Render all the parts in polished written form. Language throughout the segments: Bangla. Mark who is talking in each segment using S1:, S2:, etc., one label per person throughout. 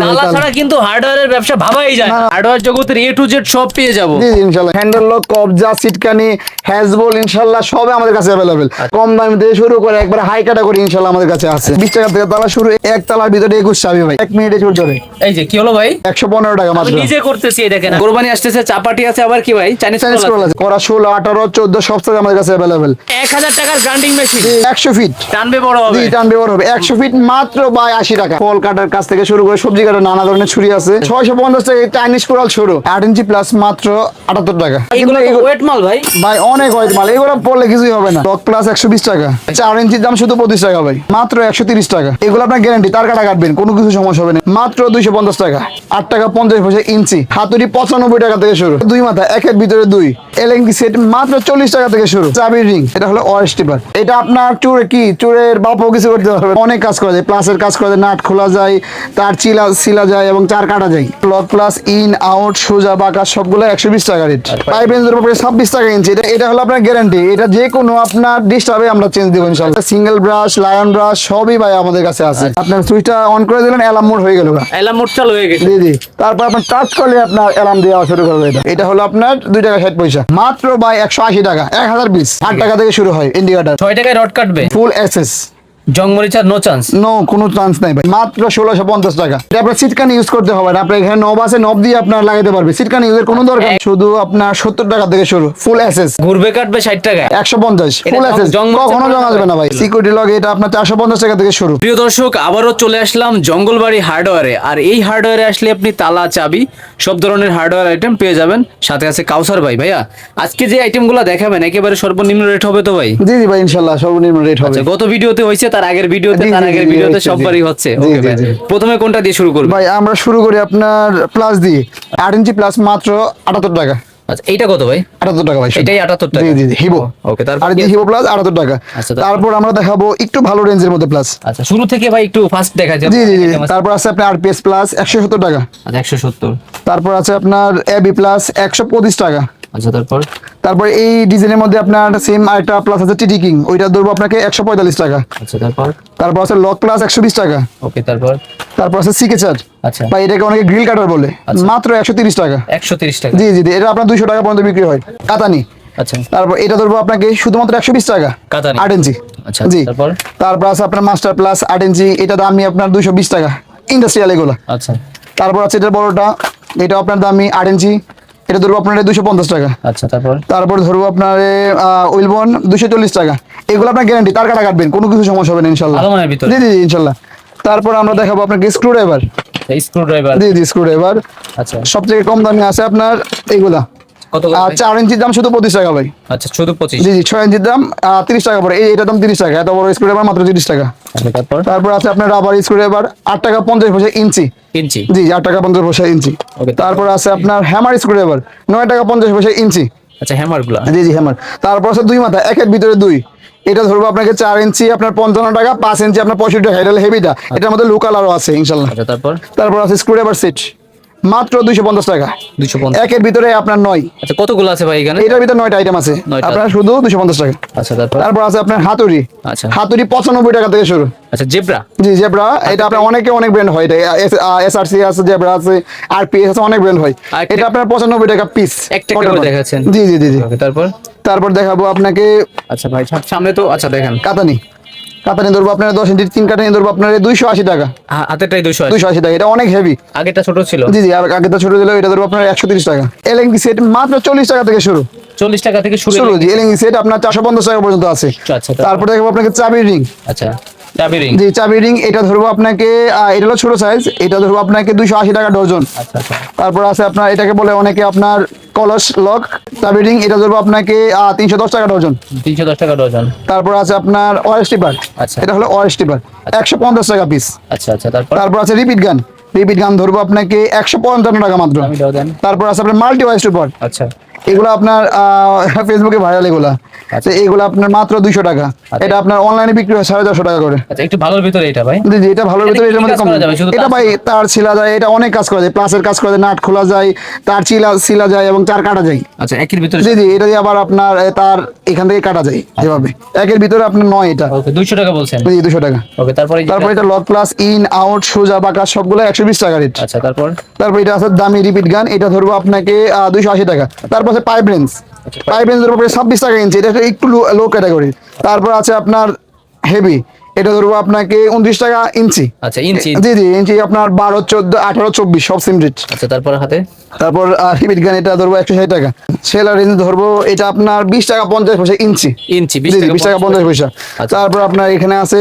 S1: তালা ছাড়া কিন্তু হার্ডওয়্যারের ব্যবসা ভাবাই যায় না। হার্ডওয়্যার জগতের A to Z সব পেয়ে যাবো।
S2: জি ইনশাআল্লাহ। হ্যান্ডেল লক, কবজা, সিটকানি, হ্যাজবল ইনশাআল্লাহ সবই আমাদের কাছে अवेलेबल। কম দাম থেকে শুরু করে একবার হাই ক্যাটাগরি ইনশাআল্লাহ আমাদের কাছে আছে। 20 টাকা থেকে তালা শুরু, এক তালার ভিতরে 21 চাবি ভাই। 1 মিনিটে চলে যাবে।
S1: এই যে কি হলো ভাই?
S2: 115 টাকা মাত্র।
S1: নিজে করতেছি এই দেখেন। কোরবানি আসতেছে, চাপাটি আছে, আবার কি ভাই? চাইনিজ
S2: স্ক্রল আছে। করা 16, 18, 14 সব সাইজ আমাদের কাছে अवेलेबल।
S1: 1000 টাকার গ্রাইন্ডিং মেশিন।
S2: 100 ফিট
S1: টানবে বড় হবে।
S2: জি টানবে বড় হবে। 100 ফিট মাত্র ভাই 80 টাকা। ফল কাটার কাছ থেকে শুরু করে সবজি কাটার নানা ধরনের ছুরি আছে। 650 টাকা চাইনিজ কোরাল শুরু। 8 ইঞ্চি প্লাস মাত্র 78 টাকা।
S1: এগুলো ওয়েট মাল ভাই।
S2: ভাই অনেক ওয়েট মাল, এগুলো পড়লে কিছুই হবে না। লক প্লাস 120 টাকা। 4 ইঞ্চির দাম শুধু 25 টাকা ভাই, মাত্র 130 টাকা। এগুলো আপনার গ্যারান্টি, তার কাটা কাটবেন, কোনো কিছু সমস্যা হবে না। মাত্র 250 টাকা। 8 টাকা 50 পয়সা ইঞ্চি। হাতুড়ি 95 টাকা থেকে শুরু। দুই মাথা, একের ভিতরে দুই। এলএনকি সেট মাত্র 40 টাকা থেকে শুরু। চাবি রিং, এটা হলো ওয়ার স্টিপার। এটা আপনার চুরে কি চুরের বাপও কিছু করতে পারবে, অনেক কাজ করা যায়। প্লাসের কাজ করা যায়, নাট খোলা যায়, তার সিলা যায় এবং চার কাটা যায়। লক প্লাস ইন আউট সোজা বাঁকা সবগুলো 120 টাকা রেট। পাইপ রেঞ্জের উপরে 26 টাকা ইঞ্চি। এটা হলো আপনার গ্যারান্টি। এটা যে কোনো আপনার ডিস্টার্বে আমরা চেঞ্জ দেবো ইনশাআল্লাহ। সিঙ্গেল ব্রাশ, লায়ন ব্রাশ সবই ভাই আমাদের কাছে আছে। আপনার সুইচটা অন করে দিলেন, অ্যালার্ম মোড হয়ে গেল।
S1: অ্যালার্ম মোড চালু হয়ে গেছে।
S2: জি জি। তারপর আপনার টাচ করলে আপনার অ্যালার্ম দেওয়া শুরু করবে। এটা হলো আপনার 2 টাকা 60 পয়সা। মাত্র ভাই 180 টাকা। 1000 পিস 8 টাকা থেকে শুরু হয়। ইন্ডিকেটর
S1: 6 টাকায় রড কাটবে।
S2: Full SS.
S1: জংমরিচার নো চান্স।
S2: নো, কোনো চান্স নাই ভাই। মাত্র 1650 টাকা। এটা আপনার সিটকানি ইউজ করতে হবে না। আপনার এখানে নব আছে, নব দিয়ে আপনার লাগাতে পারবে। সিটকানি ইউজের কোনো দরকার নেই। শুধু আপনার 70 টাকা থেকে শুরু। ফুল এসএস।
S1: ঘুরবে কাটবে 60 টাকায়।
S2: 150 ফুল এসএস। কখনো জং আসবে না ভাই। সিকিউরিটি লক এটা আপনার 450 টাকা থেকে শুরু।
S1: প্রিয় দর্শক, আবারও চলে আসলাম জঙ্গলবাড়ি হার্ডওয়্যারে। আর এই হার্ডওয়্যারে আসলে আপনি তালা, চাবি সব ধরনের হার্ডওয়্যার আইটেম পেয়ে যাবেন। সাথে আছে কাউসার ভাই। ভাইয়া আজকে যে আইটেমগুলো দেখাবেন একেবারে সর্বনিম্ন রেট হবে তো ভাই?
S2: জি জি ভাই ইনশাআল্লাহ সর্বনিম্ন রেট হবে।
S1: আচ্ছা, গত ভিডিওতে হয়েছে, তার আগের ভিডিওতে, তার আগের ভিডিওতে সববারই হচ্ছে।
S2: জি,
S1: ওকে
S2: জি,
S1: ভাই,
S2: জি।
S1: প্রথমে কোনটা দিয়ে শুরু করব?
S2: ভাই আমরা শুরু করি আপনার প্লাস দিয়ে। 8 ইঞ্চি প্লাস মাত্র 78 টাকা।
S1: আচ্ছা, এইটা কত ভাই?
S2: 78 টাকা ভাই।
S1: এটাই 78 টাকা।
S2: জি জি জি হিবো।
S1: ওকে, তারপর
S2: আর হিবো প্লাস 78 টাকা।
S1: আচ্ছা,
S2: তারপর আমরা দেখাবো একটু ভালো রেঞ্জের মধ্যে প্লাস।
S1: আচ্ছা, শুরু থেকে ভাই একটু ফাস্ট দেখা যাবে।
S2: জি জি জি। তারপর আছে আপনার আরপিএস প্লাস 170 টাকা।
S1: আচ্ছা, 170।
S2: তারপর আছে আপনার এবি প্লাস 125 টাকা।
S1: আচ্ছা,
S2: তারপর এই ডিজাইনের মধ্যে আপনার সেম আরেকটা প্লাস আছে টিটি কিং, ওইটা ধরবো আপনাকে 145 টাকা।
S1: আচ্ছা,
S2: তারপর আছে লক প্লাস 120 টাকা।
S1: ওকে,
S2: তারপর আছে সিকেচার।
S1: আচ্ছা
S2: ভাই এটাকে অনেকে গ্রিল কাটার বলে। মাত্র 130 টাকা।
S1: 130 টাকা।
S2: জি জি জি। এটা আপনার 200 টাকা পর্যন্ত বিক্রি হয়। কাতানি।
S1: আচ্ছা,
S2: তারপর এটা ধরবো আপনাকে শুধুমাত্র 120 টাকা।
S1: কাতানি।
S2: 8 ইঞ্চি।
S1: আচ্ছা,
S2: জি।
S1: তারপর
S2: আছে আপনার মাস্টার প্লাস 8 ইঞ্চি, এটা দামি আপনার 220 টাকা। ইন্ডাস্ট্রিয়াল এগুলো।
S1: আচ্ছা,
S2: তারপর আছে এটা বড়টা, এটা আপনার দামি 8 ইঞ্চি, এটা ধরবো আপনার 250 টাকা।
S1: আচ্ছা,
S2: তারপর ধরবো আপনার উইলবন 240 টাকা। এগুলো আপনার গ্যারান্টি, তার কাটা কাটবেন, কোনো কিছু সমস্যা হবে না ইনশাআল্লাহ।
S1: ভালো মানের ভিতরে।
S2: জি জি ইনশাআল্লাহ। তারপর আমরা দেখাবো আপনাকে স্ক্রু ড্রাইভার।
S1: Screwdriver.
S2: জি জি স্ক্রু ড্রাইভার।
S1: আচ্ছা,
S2: সবথেকে কম দামি আছে আপনার এইগুলা।
S1: কত করে ভাই?
S2: 4 ইঞ্চির দাম শুধু 25 টাকা ভাই।
S1: আচ্ছা, শুধু 25।
S2: জি জি। 6 ইঞ্চির দাম 30 টাকা পড়ে। এটার দাম 30 টাকা। এত বড় স্ক্রু ড্রাইভার মাত্র 30 টাকা।
S1: আচ্ছা,
S2: তারপর আছে আপনার রাবার স্ক্রু ড্রাইভার 8 টাকা 50 পয়সা ইঞ্চি।
S1: ইঞ্চি।
S2: জি 8 টাকা 50 পয়সা ইঞ্চি।
S1: ওকে,
S2: তারপর আছে আপনার হ্যামার স্ক্রু ড্রাইভার 9 টাকা 50 পয়সা ইঞ্চি।
S1: আচ্ছা, হ্যামারগুলো।
S2: জি জি হ্যামার। তারপর আছে দুই মাথা, একের ভিতরে দুই। এটা ধরবো আপনাকে 4 ইঞ্চি আপনার 55 টাকা, 5 ইঞ্চি আপনার 65 টাকা। এটা হেভিটা, এটার মধ্যে লোকাল আরো আছে ইনশাআল্লাহ।
S1: আচ্ছা,
S2: তারপর আছে স্ক্রু ড্রাইভার সেট মাত্র 250 টাকা।
S1: 250।
S2: একের ভিতরে আপনার 9।
S1: আচ্ছা, কতগুলো আছে ভাই এখানে?
S2: এটার ভিতরে 9টা আইটেম আছে।
S1: 9টা।
S2: আপনার শুধু 250 টাকা।
S1: আচ্ছা,
S2: তারপর আছে আপনার হাতুড়ি।
S1: আচ্ছা।
S2: হাতুড়ি 95 টাকা থেকে শুরু।
S1: আচ্ছা, জেব্রা।
S2: জি জেব্রা। এটা আপনার অনেক ব্র্যান্ড হয়। এটা এসআরসি আছে, জেব্রা আছে, আরপিএস আছে, অনেক ব্র্যান্ড হয়। এটা আপনার 95 টাকা পিস।
S1: একটা করে দেখাচ্ছেন।
S2: জি জি জি জি।
S1: ওকে,
S2: তারপর দেখাবো আপনাকে
S1: আচ্ছা ভাই, সামনে তো আচ্ছা দেখেন
S2: কাতানি। কাতানি ধরবো আপনার 10 ইঞ্চির 3 কাটানি ধরবো আপনার 280 টাকা।
S1: হাতেরটাই 280।
S2: 280 টাকা। এটা অনেক হেভি।
S1: আগেটা ছোট ছিল।
S2: জি জি। আগে তো ছোট ছিল। এটা ধরবো আপনার 130 টাকা। এলএনকি সেট মাত্র 40 টাকা থেকে শুরু।
S1: 40 টাকা থেকে শুরু।
S2: জি এলএনকি সেট আপনার 450 টাকা পর্যন্ত আছে।
S1: আচ্ছা,
S2: তারপর দেখাবো আপনাকে চাবি রিং।
S1: আচ্ছা, চাবি রিং।
S2: জি চাবি রিং। এটা ধরবো আপনাকে এটা হলো ছোট সাইজ, এটা ধরবো আপনাকে 280 টাকা ডজন।
S1: আচ্ছা,
S2: তারপর আছে আপনার এটাকে বলে অনেকে আপনার কলস লক চাবি রিং, এটা ধরবো আপনাকে 310 টাকা ডজন।
S1: 310 টাকা ডজন।
S2: তারপর আছে আপনার ওয়ার স্টিপার।
S1: আচ্ছা,
S2: এটা হলো ওয়ার স্টিপার 150 টাকা পিস।
S1: আচ্ছা,
S2: তারপর আছে রিপিট গান ধরবো আপনাকে 155 টাকা মাত্র।
S1: দামিটাও দেন।
S2: তারপর আছে আপনার মাল্টি ওয়ার স্টিপার।
S1: আচ্ছা,
S2: এগুলো আপনার ফেসবুকে ভাইরাল এগুলা। তো এগুলো আপনার মাত্র 200 টাকা। এটা আপনার অনলাইনে বিক্রি হয় 450 টাকা করে।
S1: আচ্ছা, একটু ভালোর ভিতরে এটা ভাই।
S2: জি জি, এটা ভালোর ভিতরে, এটার মধ্যে
S1: কাজ
S2: কম।
S1: করা যাবে, শুধু
S2: এটা ভাই তার ছিলা যায়, এটা অনেক কাজ করা যায়, প্লাসের কাজ করা যায়, নাট খোলা যায়, তার ছিলা যায় এবং তার কাটা যায়।
S1: আচ্ছা, একের ভিতরে।
S2: জি জি, এটা দিয়ে আবার আপনার তার এখান থেকে কাটা যায় যেভাবে। একের ভিতরে আপনার 9 এটা।
S1: ওকে, 200 টাকা বলছেন।
S2: জি 200 টাকা।
S1: ওকে, তারপরে
S2: তারপর এটা লক প্লাস ইন আউট সোজা বাঁকা সবগুলো 120 টাকা রেট।
S1: আচ্ছা, তারপর
S2: তারপর এটা আছে দামি রিপিট গান, এটা ধরবো আপনাকে 280 টাকা। তারপর আছে পাইপ রেঞ্জ, পাইপ রেঞ্জ ধরবো 26 টাকা ইঞ্চি, এটা একটু লো ক্যাটাগরি। তারপর আছে আপনার হেভি, এটা ধরবো আপনাকে 29 টাকা ইঞ্চি।
S1: আচ্ছা, ইঞ্চি।
S2: জি জি, ইঞ্চি আপনার 12 14 18 24 সব সেম রেট।
S1: আচ্ছা, তারপর হাতে।
S2: তারপর রিপিট গান এটা ধরবো 160 টাকা। সেলার রেঞ্জ ধরবো এটা আপনার 20 টাকা 50 পয়সা ইঞ্চি।
S1: ইঞ্চি
S2: জি জি, 20 টাকা 50 পয়সা।
S1: আচ্ছা।
S2: তারপর আপনার এখানে আছে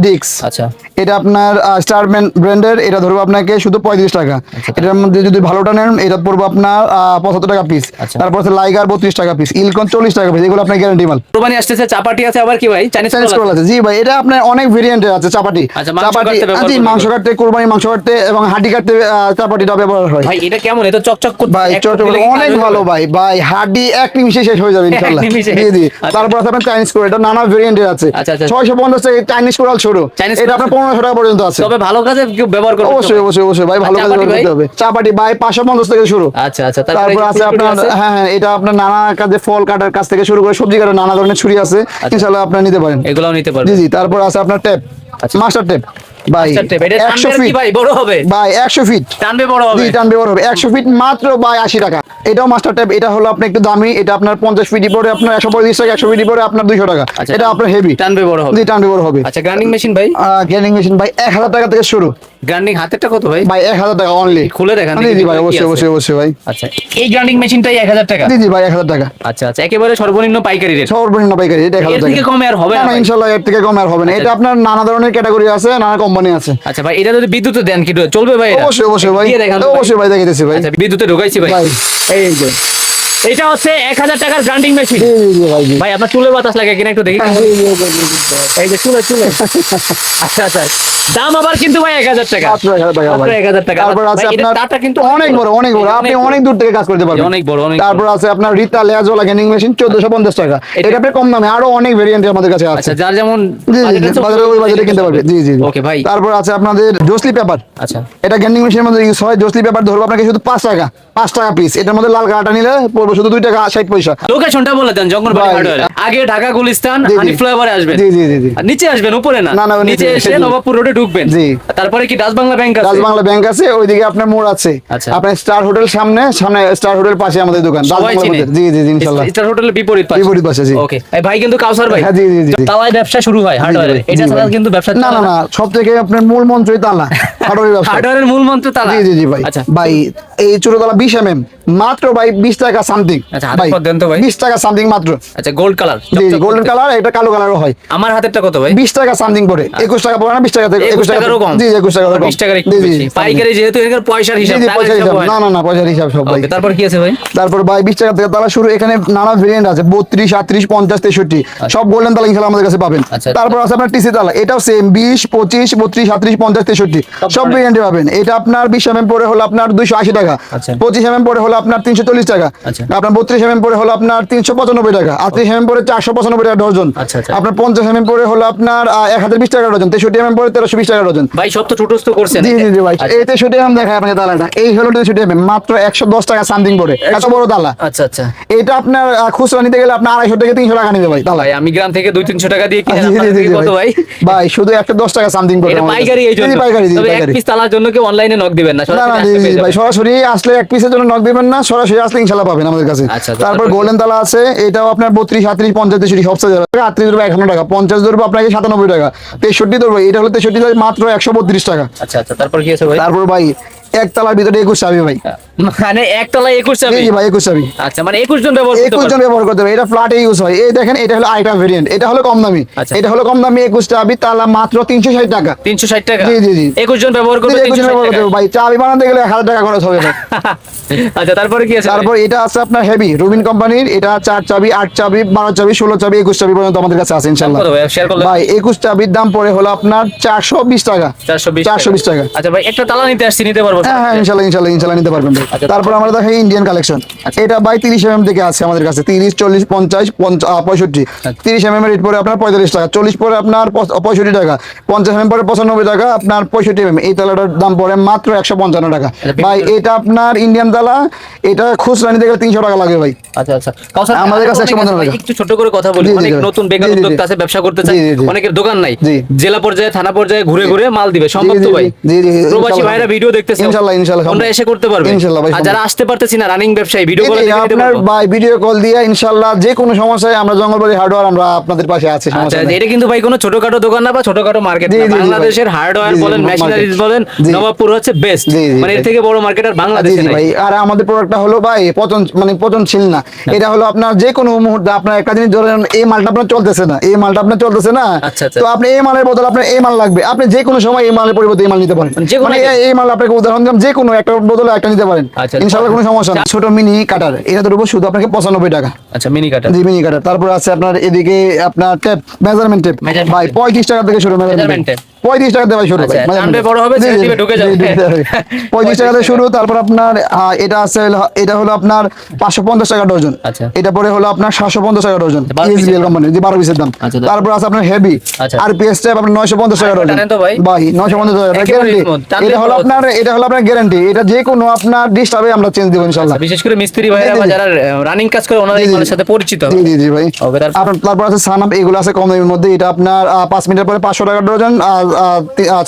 S2: ডিক্স।
S1: আচ্ছা,
S2: এটা আপনার স্টার ব্র্যান্ডের, এটা ধরবো আপনাকে শুধু 35 টাকা। এটার মধ্যে যদি ভালোটা নেন এটা পড়বো আপনার 75 টাকা পিস।
S1: আচ্ছা।
S2: তারপর আছে লাইগার 32 টাকা পিস, ইলকন 40 টাকা পিস, এগুলো আপনার গ্যারান্টি মাল।
S1: কোরবানি আসতেছে, চাপাটি আছে, আবার কি ভাই চাইনিজ
S2: চাইনিজ
S1: কল
S2: কল আছে। জি ভাই, এটা আপনার অনেক ভেরিয়েন্টের আছে চাপাটি।
S1: আচ্ছা, মাংস
S2: চাপাটি
S1: কাটতে ব্যবহার
S2: জি,
S1: করতে
S2: মাংস কাটতে, কোরবানি মাংস কাটতে এবং হাড্ডি কাটতে চাপাটিটা ব্যবহার হয়।
S1: ভাই এটা কেমন? এটা চকচক করতে
S2: ভাই চটচটে অনেক ভালো ভাই, ভাই হাড্ডি এক নিমিষে শেষ হয়ে যাবে ইনশাআল্লাহ।
S1: নিমিষে।
S2: জি জি।
S1: আচ্ছা।
S2: তারপর আছে আপনার চাইনিজ কোরাল, এটা নানা ভেরিয়েন্টের আছে।
S1: আচ্ছা, আচ্ছা।
S2: 650 টাকা চাইনিজ কোরাল ছোট,
S1: চাইনিজ
S2: এটা আপনার 1500 টাকা পর্যন্ত আছে।
S1: তবে ভালো কাজে কেউ ব্যবহার করবে।
S2: অবশ্যই অবশ্যই অবশ্যই ভাই, ভালো
S1: আর
S2: কাজ
S1: চাপাটি
S2: করতে
S1: ভাই?
S2: হবে। চাপাটি ভাই 550 থেকে শুরু।
S1: আচ্ছা, আচ্ছা।
S2: তারপর আছে আপনার হ্যাঁ হ্যাঁ, এটা আপনার নানা কাজে ফল কাটার কাছ থেকে শুরু করে সবজি কাটার নানা ধরনের ছুরি আছে, ইনশাআল্লাহ আপনারা নিতে পারেন।
S1: এগুলাও নিতে পারবে।
S2: জি জি। তারপর আছে আপনার টেপ,
S1: আচ্ছা।
S2: মাস্টার টেপ ভাই
S1: আচ্ছা, টেপ, এটা
S2: 100
S1: টানবে কি
S2: ফিট
S1: ভাই? বড় হবে
S2: ভাই, 100 ফিট
S1: টানবে, বড় হবে।
S2: জি, টানবে বড় হবে। 100 ফিট মাত্র ভাই 80 টাকা। এটাও মাস্টার টেপ, এটা হলো আপনার একটু দামি, এটা আপনার 50 ফিট পরে আপনার 135 টাকা, 100 ফিট পরে আপনার 200 টাকা।
S1: আচ্ছা,
S2: এটা আপনার হেভি,
S1: টানবে, বড় হবে।
S2: জি টানবে বড় হবে।
S1: আচ্ছা, গ্রাইন্ডিং মেশিন ভাই?
S2: গ্রাইন্ডিং মেশিন ভাই 1000 টাকা থেকে শুরু।
S1: গ্রাইন্ডিং হাতেরটা কত ভাই?
S2: ভাই 1000 টাকা অনলি।
S1: খুলে দেখান
S2: জি
S1: দেখি
S2: জি ভাই,
S1: কি
S2: অবশ্যই
S1: আছে।
S2: অবশ্যই অবশ্যই ভাই।
S1: আচ্ছা, এই গ্রাইন্ডিং মেশিনটাই 1000 টাকা?
S2: জি জি ভাই, 1000 টাকা
S1: আচ্ছা, আচ্ছা, একেবারে সর্বনিম্ন পাইকারি রেট।
S2: সর্বনিম্ন পাইকারি, এটা 1000
S1: এর
S2: টাকা।
S1: থেকে কমে আর হবে
S2: না
S1: না
S2: না,
S1: ভাই?
S2: ইনশাআল্লাহ এর থেকে কম আর হবে না। এটা আপনার নানা ধরনের ক্যাটাগরি আছে, নানা কোম্পানি আছে।
S1: আচ্ছা ভাই, এটা যদি বিদ্যুতে দেন কি চলবে ভাই? এটা
S2: অবশ্যই অবশ্যই ভাই,
S1: দিয়ে দেখান তো ভাই।
S2: অবশ্যই ভাই দেখাইতেছি ভাই।
S1: আচ্ছা, বিদ্যুতে ঢুকাইছি ভাই।
S2: ভাই এই যে
S1: এটা হচ্ছে 1000 টাকার গ্রাইন্ডিং মেশিন।
S2: জি জি জি ভাই জি।
S1: ভাই আপনার চুলে বাতাস লাগে কিনা একটু দেখি। এই যে চুলে চুলে। আচ্ছা, আচ্ছা, দাম আবার কিন্তু ভাই 1000 টাকা।
S2: মাত্র 1000 টাকা
S1: মাত্র
S2: ভাই।
S1: 1000 টাকা।
S2: তারপর আছে
S1: ভাই, এটার
S2: আপনার
S1: তারটা কিন্তু
S2: অনেক বড়, অনেক বড়, আপনি অনেক দূর থেকে কাজ করতে পারবেন।
S1: অনেক বড়, অনেক
S2: তারপর আছে আপনার রিতা লেয়াজওয়ালা গ্রাইন্ডিং মেশিন 1450 টাকা। এটা আপনার কম দামে, আরো অনেক ভেরিয়েন্ট আমাদের কাছে আছে।
S1: আচ্ছা, যার যেমন
S2: জি জি জি, বাজারে ওই বাজারে কিনতে পারবে। জি জি জি।
S1: ওকে ভাই।
S2: তারপর আছে আপনাদের জোসলি পেপার।
S1: আচ্ছা,
S2: এটা গ্রাইন্ডিং মেশিনের মধ্যে ইউজ হয়। জোসলি পেপার ধরবো আপনাকে শুধু 5 টাকা, 5 টাকা পিস। এটার মধ্যে লাল কাটা নিলে পড়বে শুধু 2 টাকা 60 পয়সা।
S1: লোকেশনটা বলে দেন। জঙ্গলবাড়ি
S2: ভাই,
S1: হার্ডওয়্যার, আগে ঢাকা গুলিস্তান
S2: জি, জি।
S1: হানিফ ফ্লাইওভারে আসবেন।
S2: জি জি জি জি।
S1: আর নিচে আসবেন, উপরে না।
S2: না, না,
S1: নিচে
S2: নিচে,
S1: এসে
S2: জি।
S1: নবাবপুর রোডে ঢুকবেন।
S2: জি।
S1: তারপরে কি ডাচ বাংলা ব্যাংক আছে?
S2: রাজ বাংলা ব্যাংক আছে, ওইদিকে আপনার মোড় আছে।
S1: আচ্ছা।
S2: আপনার স্টার হোটেল সামনে স্টার হোটেল পাশে আমাদের দোকান। রাজ
S1: সবাই
S2: বাংলা
S1: চিনে।
S2: হোটেল। জি জি জি, ইনশাআল্লাহ।
S1: স্টার হোটেলের বিপরীত পাশে।
S2: বিপরীত পাশে, জি।
S1: ওকে, এই ভাই কিন্তু কাউসার ভাই।
S2: হ্যাঁ, জি জি জি জি।
S1: তালায় ব্যবসা শুরু হয় হার্ডওয়্যারে।
S2: জি,
S1: এটা
S2: জি,
S1: ছাড়া
S2: ভাই।
S1: কিন্তু ব্যবসা
S2: না না না, সব থেকে আপনার মূল মন্ত্রই তালা, হার্ডওয়্যার ব্যবসা।
S1: হার্ডওয়্যারের মূল মন্ত্র তালা।
S2: জি জি জি ভাই।
S1: আচ্ছা
S2: ভাই এই ছোটতলা 20 mm মাত্র ভাই 20 টাকা সামথিং।
S1: আচ্ছা, হাতের পর দেন তো ভাই।
S2: 20 টাকা সামথিং মাত্র।
S1: আচ্ছা, গোল্ড কালার।
S2: জি জি, গোল্ডেন কালার, এটা কালো কালারও হয়।
S1: আমার হাতেরটা কত ভাই?
S2: 20 টাকা সামথিং পড়ে। 21 টাকা পড়ে না, 20 টাকা থেকে
S1: 21 টাকারও কম।
S2: জি জি, 21 টাকা
S1: 20 টাকার একটু বেশি। পাইকারি যেহেতু এখানে পয়সার হিসাব,
S2: জি জি,
S1: টাকার
S2: পয়সার
S1: হিসাব
S2: হিসাব।
S1: হয়
S2: না না না, পয়সার হিসাব সব ভাই।
S1: ওকে, তারপর কি আছে ভাই?
S2: তারপর ভাই 20 টাকা থেকে তালা শুরু। এখানে নানা ভেরিয়েন্ট আছে, 32 38 50 63 সব গোল্ডেন তালা ইনশাআল্লাহ আমাদের কাছে পাবেন।
S1: আচ্ছা।
S2: তারপর আছে আপনার টিসি তালা, এটাও সেম 20 25 32 38 50 63 সব ভেরিয়েন্টে পাবেন। এটা আপনার 20 mm পরে হলো আপনার 280 টাকা।
S1: আচ্ছা।
S2: 25 mm পরে হলো আপনার 340 টাকা।
S1: আচ্ছা।
S2: আপনার 32 mm পরে হলো আপনার 395 টাকা। 38 mm পরে 495 টাকা ডজন।
S1: আচ্ছা, আচ্ছা।
S2: আপনার 50 mm পরে হলো আপনার 1020 টাকা ডজন। 63 mm পরে 1320 টাকা ডজন।
S1: ভাই সব তো ছোটস্থ করছেন।
S2: জি জি জি ভাই।
S1: আচ্ছা।
S2: এই 63 mm দেখায় আপনাকে তালাটা, এই হলো 63 mm মাত্র 110 টাকা সামথিং পড়ে, এত বড় তালা।
S1: আচ্ছা, আচ্ছা।
S2: এটা আপনার খুচরা নিতে গেলে আপনার 250 থেকে 300 টাকা নিবে ভাই তালা।
S1: ভাই আমি গ্রাম থেকে 200-300 টাকা দিয়ে কিনে
S2: জি, জি,
S1: আপনার
S2: জি,
S1: থেকে
S2: জি,
S1: কত ভাই?
S2: ভাই শুধু 110 টাকা সামথিং পড়ে
S1: এটা
S2: আমাদের
S1: পাইকারি
S2: কাছে।
S1: এই জন্য।
S2: জি, পাইকারি, জি,
S1: তবে এক
S2: পাইকারি।
S1: পিস তালার জন্য কেউ অনলাইনে নক দিবেন না।
S2: না না,
S1: সরাসরি
S2: জি
S1: আসতে
S2: জি
S1: পেয়ে
S2: ভাই,
S1: যাবেন।
S2: সরাসরি আসলে এক পিসের জন্য নক দিবেন না, সরাসরি আসলে ইনশাআল্লাহ পাবেন আমাদের কাছে।
S1: আচ্ছা,
S2: তারপর
S1: তারপর
S2: গোল্ডেন তালা আছে, এটাও আপনার 32 38 50 63 সব সাইজ 38 ধরবো 51 টাকা, 50 ধরবো আপনাকে 97 টাকা, 63 ধরবো, এটা হলো 63 মাত্র 132 টাকা।
S1: আচ্ছা, আচ্ছা, তারপর কি আছে ভাই?
S2: তারপর ভাই এক তালার ভিতরে 21 চাবি ভাই।
S1: মানে একতলায় 21
S2: জি
S1: চাবি?
S2: জি ভাই, 21 চাবি।
S1: আচ্ছা, মানে 21 জন ব্যবহার করতে
S2: 21 জন
S1: পারবে।
S2: ব্যবহার করতে হবে। এটা ফ্ল্যাটে ইউজ হয়। এই দেখেন, এটা হলো আইটেম ভেরিয়েন্ট, এটা হলো কম দামি।
S1: আচ্ছা।
S2: এটা হলো কম দামি 21 চাবি, তালা মাত্র 360 টাকা।
S1: 360 টাকা?
S2: জি, জি, জি।
S1: 21 জন ব্যবহার করবে
S2: 21 জন
S1: 360
S2: ব্যবহার করতে
S1: টাকা।
S2: হবে ভাই, চাবি বানাতে গেলে 1000 টাকা খরচ হবে ভাই।
S1: আচ্ছা, তারপরে কি আছে?
S2: তারপর এটা আছে আপনার হেভি রুবিন কোম্পানির, এটা 4 চাবি 8 চাবি 12 চাবি 16 চাবি 21 চাবি পর্যন্ত আমাদের কাছে আছে ইনশাআল্লাহ।
S1: কত ভাই শেয়ার করলে?
S2: ভাই 21 চাবির দাম পড়ে হলো আপনার 420 টাকা।
S1: 420
S2: 420 টাকা।
S1: আচ্ছা ভাই, একটা তালা নিতে আসছি, নিতে পারবো
S2: হ্যাঁ ইনশাল্লাহ ইনশাল্লাহ ইনশাল্লাহ নিতে পারবেন ভাই।
S1: আচ্ছা,
S2: তারপর আমরা দেখাই ইন্ডিয়ান কালেকশন। এটা ভাই 30 থেকে আছে আমাদের কাছে, 30, 40, 50, 65। 30 রেট পরে আপনার 45 টাকা, 40 পরে আপনার 65 টাকা, 50 পরে 95 টাকা, আপনার 65 এই তালাটার দাম পড়ে মাত্র 155 টাকা ভাই। এটা আপনার ইন্ডিয়ান তালা, এটা খুচরা নিতে গেলে 300 টাকা লাগে ভাই।
S1: আচ্ছা আচ্ছা কাউসার,
S2: আমাদের কাছে 155 টাকা।
S1: একটু ছোট করে কথা বলি,
S2: জি, জি,
S1: অনেক
S2: জি।
S1: নতুন বেকার
S2: জি, জি,
S1: উদ্যোক্তা
S2: জি।
S1: আছে, ব্যবসা করতে চায়,
S2: জি, জি, জি।
S1: অনেকের দোকান নাই,
S2: জি।
S1: জেলা পর্যায়ে থানা পর্যায়ে ঘুরে ঘুরে মাল দিবে, সম্ভব তো ভাই?
S2: জি, জি, জি, জি,
S1: প্রবাসী
S2: ইনশাল্লাহ।
S1: ভাইরা ভিডিও দেখতেছে,
S2: ইনশাল্লাহ
S1: আমরা এসে করতে পারবে
S2: ইনশাল্লাহ ভাই,
S1: আর যারা আসতে পারতেছি না, রানিং ব্যবসায়ী, ভিডিও কল দেখে নিতে
S2: আপনার
S1: পারবো।
S2: ভাই ভিডিও কল দিয়ে ইনশাল্লাহ যে কোনো সমস্যায় আমরা জঙ্গলবাড়ি হার্ডওয়্যার আমরা আপনাদের পাশে আছি,
S1: আচ্ছা
S2: সমস্যা নেই।
S1: এটা কিন্তু ভাই কোনো ছোটখাটো দোকান না বা ছোটখাটো মার্কেট
S2: জি,
S1: না,
S2: জি, জি, ভাই।
S1: বাংলাদেশের হার্ডওয়্যার
S2: জি, জি,
S1: বলেন,
S2: market।
S1: মেশিনারিজ বলেন,
S2: জি।
S1: নবাবপুর হচ্ছে বেস্ট,
S2: জি, জি,
S1: মানে এর
S2: ভাই।
S1: থেকে বড় মার্কেট আর
S2: জি,
S1: বাংলাদেশে
S2: জি
S1: নাই।
S2: ভাই। আর আমাদের প্রোডাক্টটা হলো ভাই পচনশীল না। এটা হলো আপনার যে কোনো মুহূর্তে আপনার একটা জিনিস ধরেন এই মালটা আপনার চলতেছে না, এই মালটা আপনার চলতেছে না,
S1: আচ্ছা, আচ্ছা।
S2: তো আপনি এই মালের বদলে আপনার এই মাল লাগবে, আপনি যে কোনো সময় এই মালের পরিবর্তে এই মাল নিতে পারেন।
S1: যে কোনো
S2: মানে
S1: item?
S2: এই মাল আপনাকে উদাহরণ দিলাম, যে কোনো একটা বদলে একটা নিতে পারেন,
S1: আচ্ছা।
S2: ইনশাআল্লাহ কোনো সমস্যা না। ছোট মিনি কাটার, এটা তো রূপ শুধু আপনাকে 95 টাকা।
S1: আচ্ছা মিনি কাটার,
S2: জি, মিনি কাটার। তারপর আছে আপনার এদিকে আপনার টেপ, মেজারমেন্ট টেপ
S1: Measurement
S2: ভাই
S1: tape।
S2: 35 টাকা থেকে শুরু,
S1: Measurement
S2: মেজারমেন্ট
S1: tape।
S2: 35 টাকা থেকে ভাই শুরু ভাই।
S1: আচ্ছা,
S2: measurement
S1: টানবে
S2: tape।
S1: বড় হবে,
S2: জি,
S1: ছেড়ে
S2: জি,
S1: দিবে, ঢুকে
S2: জি,
S1: যাবে।
S2: ঢুকে যাবে। 35 টাকা থেকে শুরু। তারপর আপনার এটা আছে এটা হলো আপনার 550 টাকা ডজন।
S1: আচ্ছা।
S2: এটা পরে হলো আপনার 750 টাকা ডজন,
S1: 12 piece
S2: ইসবিএল
S1: এর
S2: কোম্পানি, যে 12 পিসের দাম।
S1: আচ্ছা,
S2: তারপর আছে আপনার হেভি
S1: আচ্ছা।
S2: আরপিএস টেপ আপনার 950 টাকা
S1: আরেকবার
S2: ডজন
S1: টানেন তো ভাই।
S2: ভাই, 950 টাকা
S1: একেবারে
S2: গ্যারান্টি।
S1: smooth, টানলে
S2: এটা হলো
S1: বড়
S2: আপনার গ্যারান্টি। এটা যে কোনো আপনার ডিস্টার্বে আমরা চেঞ্জ দেব ইনশাআল্লাহ।
S1: বিশেষ করে মিস্ত্রি ভাইরা
S2: জি, জি,
S1: বা
S2: জি।
S1: যারা রানিং কাজ করে ওনারা এই
S2: জি, জি।
S1: মালের সাথে পরিচিত
S2: জি, জি, জি ভাই।
S1: হবে।
S2: তারপর আছে সানাম, এগুলো আছে কম দামের মধ্যে। এটা আপনার 5 মিটার পরে 500 টাকা ডজন,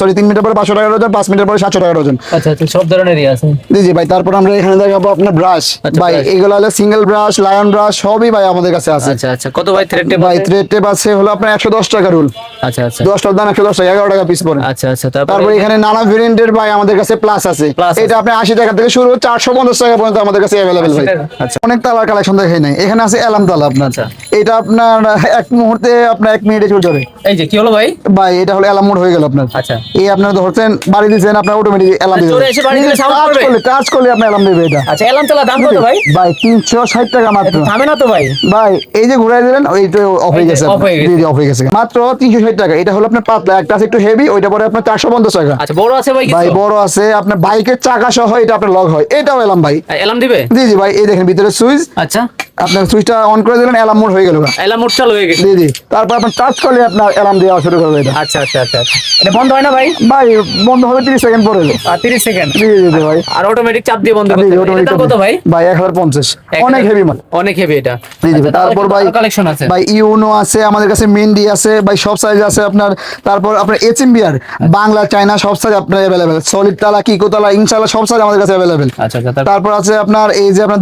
S2: সরি 3 মিটার পরে 500 টাকা ডজন, 5 মিটার পরে 700 টাকা ডজন।
S1: আচ্ছা আচ্ছা সব ধরনেরই আছে।
S2: জি, জি ভাই। তারপর আমরা এখানে দেখাবো আপনার ব্রাশ
S1: আচ্ছা,
S2: ভাই,
S1: brush।
S2: এগুলো হলো সিঙ্গেল ব্রাশ, লায়ন ব্রাশ, সবই ভাই আমাদের কাছে আছে
S1: আচ্ছা আচ্ছা কত ভাই থ্রেড টেপ?
S2: ভাই। থ্রেড টেপ আছে হলো আপনার 110 টাকা রুল,
S1: আচ্ছা আচ্ছা
S2: 10টার দাম 110 টাকা, 11 টাকা পিস পড়ে।
S1: আচ্ছা আচ্ছা
S2: তারপর এখানে নানা ভেরিয়েন্টের ভাই আমাদের কাছে প্লাস আছে।
S1: Plus
S2: এটা আপনি 80 টাকা থেকে শুরু, 450 টাকা পর্যন্ত আমাদের কাছে অ্যাভেলেবেল ভাই।
S1: আচ্ছা।
S2: অনেক তালার কালেকশন দেখাই নাই। এখানে আছে এলাম তালা আপনার।
S1: আচ্ছা।
S2: এটা আপনার এক মুহূর্তে আপনার 1 মিনিটে চলে যাবে
S1: এই যে কি হলো ভাই?
S2: ভাই। এটা হলো অ্যালার্ম মোড হয়ে গেল আপনার।
S1: আচ্ছা।
S2: এই আপনার ধরছেন বাড়ি দিচ্ছেন, আপনার অটোমেটিক অ্যালার্ম দিবে,
S1: চোরে এসে বাড়ি দিলে sound করবে?
S2: টাচ করলে আপনার অ্যালার্ম দিবে এটা।
S1: আচ্ছা এলাম তালা দাম কত ভাই?
S2: ভাই 360 টাকা মাত্র।
S1: থামে না তো ভাই?
S2: ভাই এই যে ঘুরাই দিলেন ওইটা অফ হয়ে
S1: এই যে
S2: গেছে,
S1: off হয়ে গেছে।
S2: জি, জি, অফ হয়ে গেছে মাত্র 360 টাকা। এটা হলো আপনার পাতলা, একটা আছে একটু হেভি, ওইটা পরে আপনার 450 টাকা।
S1: আচ্ছা বড় আছে ভাই
S2: ভাই
S1: কিছু?
S2: বড় আছে আপনার বাইকের চাকা সহ, এটা আপনার লক হয়, এটাও এলাম ভাই।
S1: এলাম দিবে?
S2: জি, জি ভাই। এই দেখেন ভিতরে সুইচ,
S1: আচ্ছা
S2: আপনার সুইচটা অন করে দিলেন, অ্যালার্ম মোড হয়ে গেল।
S1: এলাম মোট চালু হয়ে গেছে।
S2: জি, জি। তারপর আপনার টাচ করলে আপনার অ্যালার্ম দেওয়া শুরু করবে এটা।
S1: আচ্ছা আচ্ছা আচ্ছা আচ্ছা। এটা বন্ধ হয় না ভাই?
S2: ভাই বন্ধ হবে 30 সেকেন্ড পরে।
S1: 30 সেকেন্ড।
S2: জি, জি, জি ভাই।
S1: আর অটোমেটিক চাপ দিয়ে বন্ধ
S2: জি,
S1: করতে
S2: জি,
S1: হবে।
S2: automatic
S1: এটার দাম কত ভাই?
S2: ভাই 1050, অনেক হেভি মাল।
S1: অনেক হেভি এটা।
S2: জি, জি।
S1: আচ্ছা,
S2: তারপর ভাই
S1: কালেকশন আছে
S2: ভাই ইউনো আছে আমাদের কাছে, মেন্ডি আছে ভাই, সব সাইজ আছে আপনার। তারপর আপনার এইচএমবিআর বাংলা চায়না সব সাইজ আপনার অ্যাভেলেবেল, সলিড তালা কিকো তালা ইনশাআল্লাহ সব সাইজ আমাদের কাছে অ্যাভেলেবেল।
S1: আচ্ছা আচ্ছা
S2: তারপর আছে আপনার এই যে আপনার